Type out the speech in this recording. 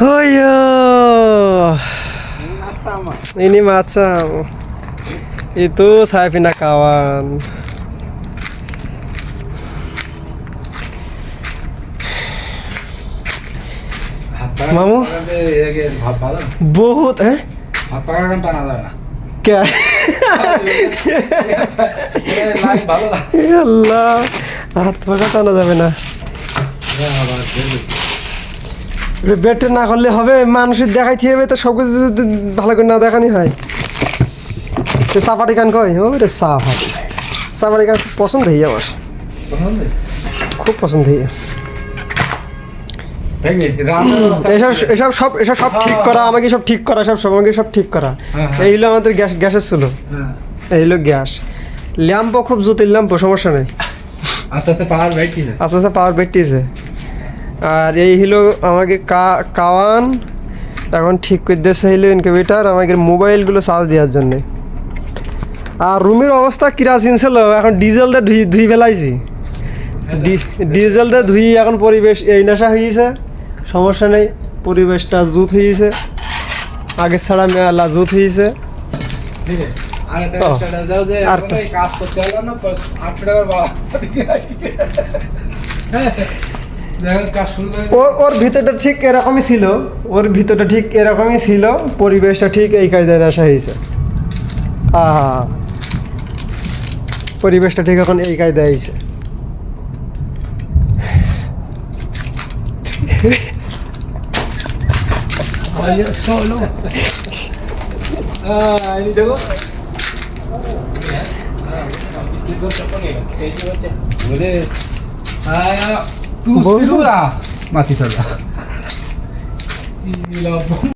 Oh iya. Ini macam. Itu saya pindah kawan. মামু বহুত क्या আল্লাহ হাত পাকা টানা যাবে না বেট না করলে হবে মানুষের দেখাইতে হবে তো সব কিছু যদি ভালো করে না দেখানি হয় সাফারি গান কয় ও রে সাফারি গান পছন্দ হই আমার খুব পছন্দ হই এসব সব ঠিক করা আমাকে সব ঠিক করা আমাকে সব ঠিক করা এই হলো আমাদের গ্যাসের ছিল এই হলো গ্যাস ল্যাম্পও খুব জটিল ল্যাম্প সমস্যা নেই আস্তে আস্তে পাওয়ার বেটিছে আর এই হলো আমাকে কাওয়ান এখন ঠিক করে দিয়েছে হইলো ইনকিউবেটার আমাকে মোবাইলগুলো চার্জ দেওয়ার জন্যে আর রুমের অবস্থা কিরাসিন ছিল এখন ডিজেল দিয়ে ধুই ফেলাইছি ডিজেল দিয়ে ধুই এখন পরিবেশ এই নেশা হয়েছে সমস্যা নেই পরিবেশটা জুত হয়েছে আগে ছাড়া মেলা জুত হয়েছে ওর ভিতরটা ঠিক এরকমই ছিল পরিবেশটা ঠিক এই কায়দায় নেশা হয়েছে পরিবেশটা ঠিক এখন এই কায়দায় হয়েছে solo ini দেখো boleh terus dulu lah mati saja